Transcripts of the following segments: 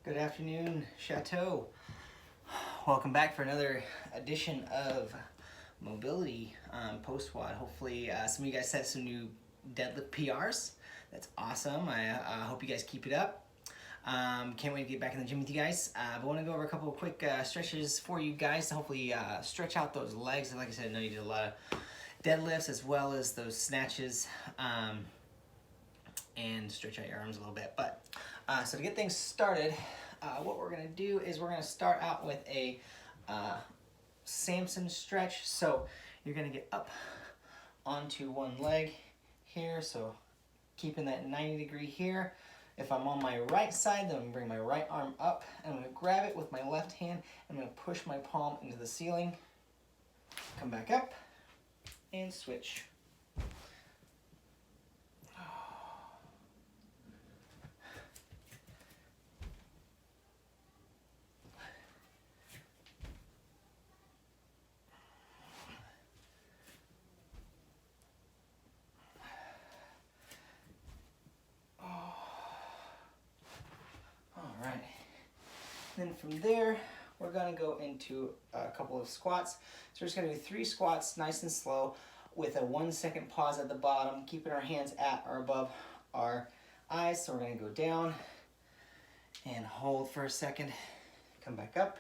Good afternoon, Chateau. Welcome back for another edition of Mobility Post WOD. Hopefully, some of you guys set some new deadlift PRs. That's awesome. I hope you guys keep it up. Can't wait to get back in the gym with you guys. But I want to go over a couple of quick stretches for you guys to hopefully stretch out those legs. And like I said, I know you did a lot of deadlifts as well as those snatches and stretch out your arms a little bit. But so to get things started, what we're gonna do is we're gonna start out with a Samson stretch. So you're gonna get up onto one leg here, so keeping that 90-degree here. If I'm on my right side, then I'm gonna bring my right arm up and I'm gonna grab it with my left hand. I'm gonna push my palm into the ceiling, come back up, and switch. Then from there, we're gonna go into a couple of squats. So we're just gonna do 3 squats, nice and slow, with a 1-second pause at the bottom, keeping our hands at or above our eyes. So we're gonna go down and hold for a second, come back up,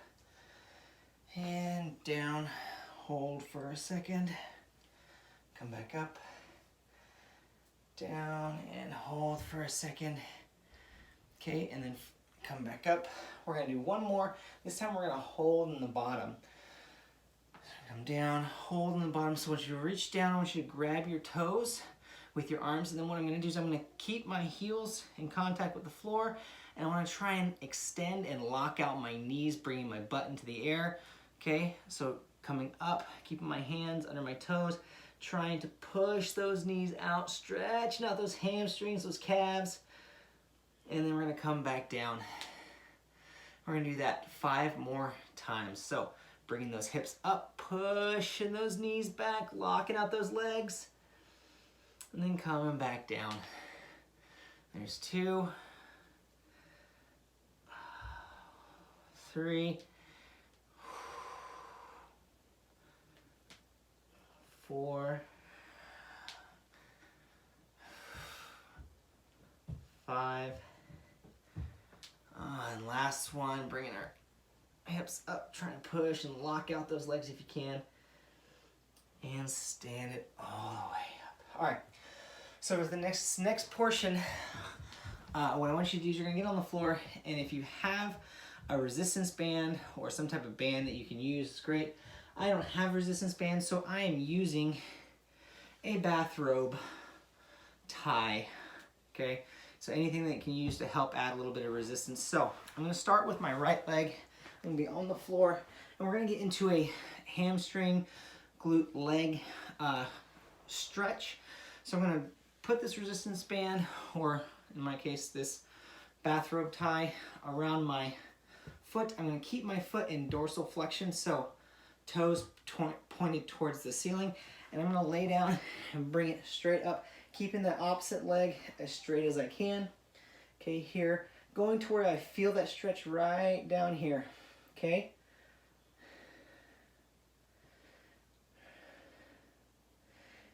and down, hold for a second, come back up, down, and hold for a second. Okay, and then come back up. We're gonna do one more. This time we're gonna hold in the bottom. Come down, hold in the bottom. So once you reach down, I want you to grab your toes with your arms. And then what I'm gonna do is I'm gonna keep my heels in contact with the floor. And I wanna try and extend and lock out my knees, bringing my butt into the air. Okay, so coming up, keeping my hands under my toes, trying to push those knees out, stretching out those hamstrings, those calves. And then we're gonna come back down. We're gonna do that 5 more times. So bringing those hips up, pushing those knees back, locking out those legs, and then coming back down. There's 2, 3, 4, 5, and last one, bringing our hips up, trying to push and lock out those legs if you can, and stand it all the way up. All right, so with the next portion, what I want you to do is you're gonna get on the floor, and if you have a resistance band or some type of band that you can use, it's great. I don't have a resistance band, so I am using a bathrobe tie, okay? So anything that you can use to help add a little bit of resistance. So I'm gonna start with my right leg. I'm gonna be on the floor, and we're gonna get into a hamstring, glute, leg stretch. So I'm gonna put this resistance band, or in my case, this bathrobe tie around my foot. I'm gonna keep my foot in dorsal flexion, so toes pointed towards the ceiling, and I'm gonna lay down and bring it straight up, keeping the opposite leg as straight as I can. Okay, here, going to where I feel that stretch right down here, okay?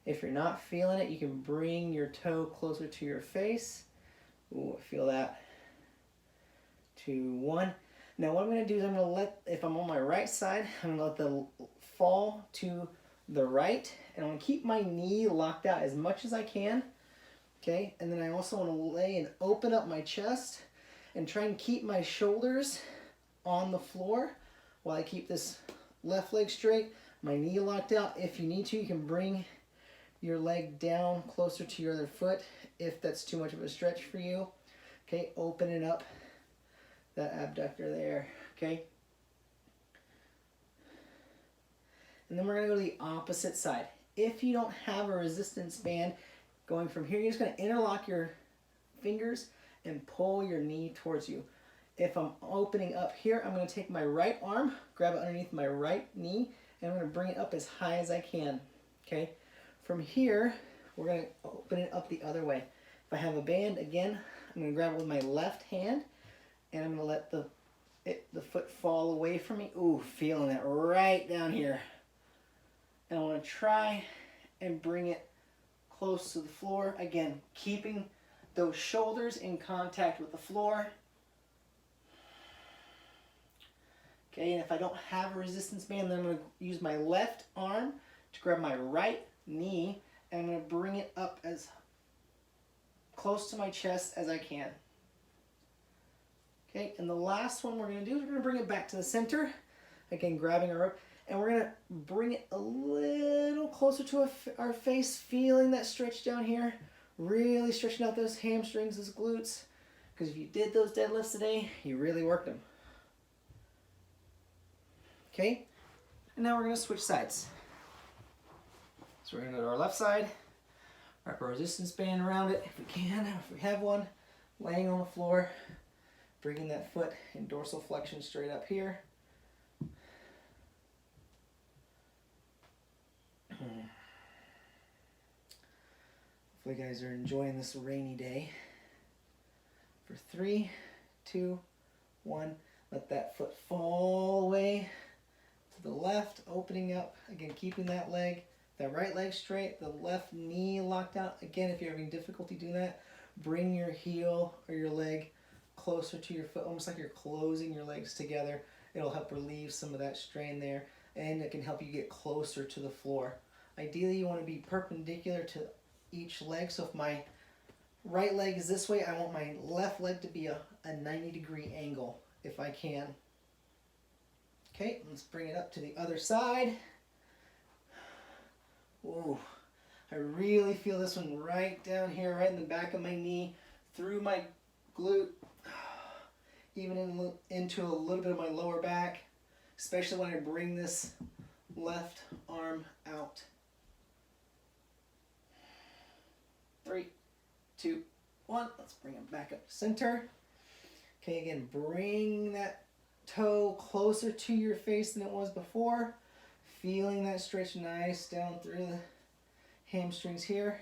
If you're not feeling it, you can bring your toe closer to your face. Ooh, feel that. 2, 1. Now what I'm gonna do is I'm gonna let, if I'm on my right side, I'm gonna let the fall to the right, and I'm gonna keep my knee locked out as much as I can, okay? And then I also wanna lay and open up my chest and try and keep my shoulders on the floor while I keep this left leg straight, my knee locked out. If you need to, you can bring your leg down closer to your other foot if that's too much of a stretch for you. Okay, opening up that abductor there, okay? And then we're gonna go to the opposite side. If you don't have a resistance band, going from here, you're just gonna interlock your fingers and pull your knee towards you. If I'm opening up here, I'm gonna take my right arm, grab it underneath my right knee, and I'm gonna bring it up as high as I can, okay? From here, we're gonna open it up the other way. If I have a band, again, I'm gonna grab it with my left hand, And I'm gonna let the foot fall away from me. Ooh, feeling it right down here. And I wanna try and bring it close to the floor. Again, keeping those shoulders in contact with the floor. Okay, and if I don't have a resistance band, then I'm going to use my left arm to grab my right knee, and I'm going to bring it up as close to my chest as I can. Okay, and the last one we're going to do is we're going to bring it back to the center. Again, grabbing our rope, and we're going to bring it a little closer to our face, feeling that stretch down here. Really stretching out those hamstrings, those glutes. Because if you did those deadlifts today, you really worked them. Okay, and now we're going to switch sides. So we're going to go to our left side, wrap our resistance band around it if we can, if we have one, laying on the floor, bringing that foot in dorsal flexion straight up here. Hopefully you guys are enjoying this rainy day. For 3, 2, 1, let that foot fall away to the left, opening up, again keeping that right leg straight, the left knee locked out. Again, if you're having difficulty doing that, bring your heel or your leg closer to your foot, almost like you're closing your legs together. It'll help relieve some of that strain there, and it can help you get closer to the floor. Ideally, you want to be perpendicular to each leg, so if my right leg is this way, I want my left leg to be a 90-degree angle if I can. Okay, let's bring it up to the other side. Ooh, I really feel this one right down here, right in the back of my knee, through my glute, even into a little bit of my lower back, especially when I bring this left arm out. 3, 2, 1, let's bring it back up to center. Okay, again, bring that toe closer to your face than it was before. Feeling that stretch nice down through the hamstrings here.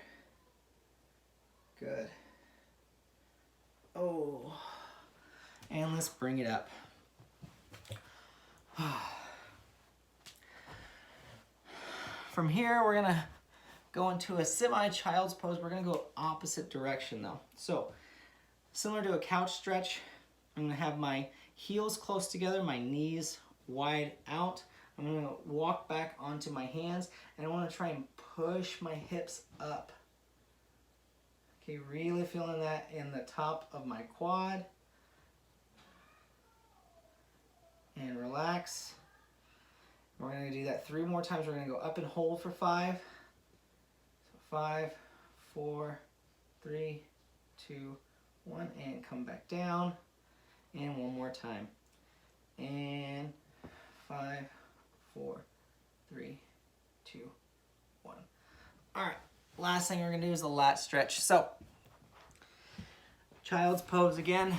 Good. Oh, and let's bring it up. From here, we're gonna go into a semi-child's pose. We're gonna go opposite direction though. So, similar to a couch stretch, I'm gonna have my heels close together, my knees wide out. I'm going to walk back onto my hands, and I want to try and push my hips up. Okay, really feeling that in the top of my quad. And relax. We're going to do that 3 more times. We're going to go up and hold for 5. So 5, 4, 3, 2, 1, and come back down. And one more time. And 5, 4, 3, 2, 1. All right, last thing we're gonna do is a lat stretch. So, child's pose again,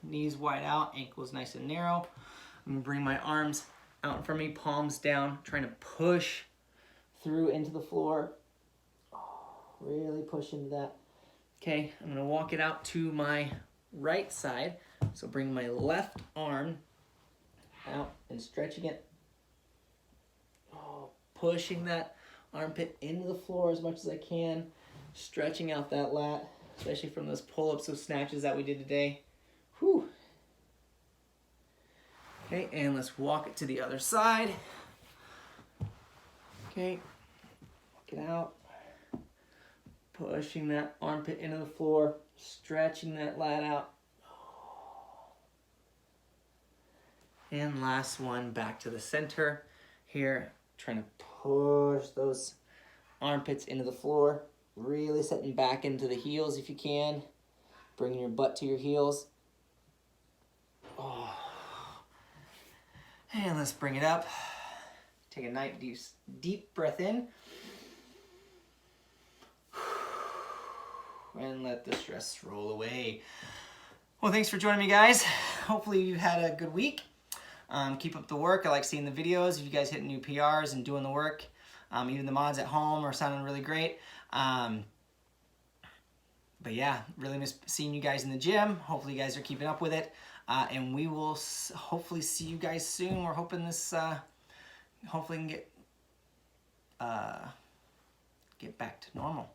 knees wide out, ankles nice and narrow. I'm gonna bring my arms out in front of me, palms down, trying to push through into the floor. Oh, really push into that. Okay, I'm gonna walk it out to my right side. So bring my left arm out and stretching it. Oh, pushing that armpit into the floor as much as I can. Stretching out that lat, especially from those pull-ups, those snatches that we did today. Whew. Okay, and let's walk it to the other side. Okay, walk it out. Pushing that armpit into the floor, stretching that lat out. And last one, back to the center. Here, trying to push those armpits into the floor. Really setting back into the heels if you can. Bringing your butt to your heels. Oh. And let's bring it up. Take a nice deep breath in. And let the stress roll away. Well, thanks for joining me, guys. Hopefully you've had a good week. Keep up the work. I like seeing the videos of you guys hitting new PRs and doing the work. Even the mods at home are sounding really great. But yeah, really miss seeing you guys in the gym. Hopefully you guys are keeping up with it. And we will hopefully see you guys soon. We're hoping this, hopefully can get back to normal.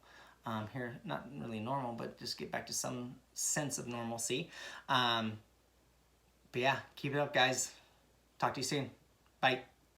Here, not really normal, but just get back to some sense of normalcy. But yeah, keep it up, guys. Talk to you soon. Bye.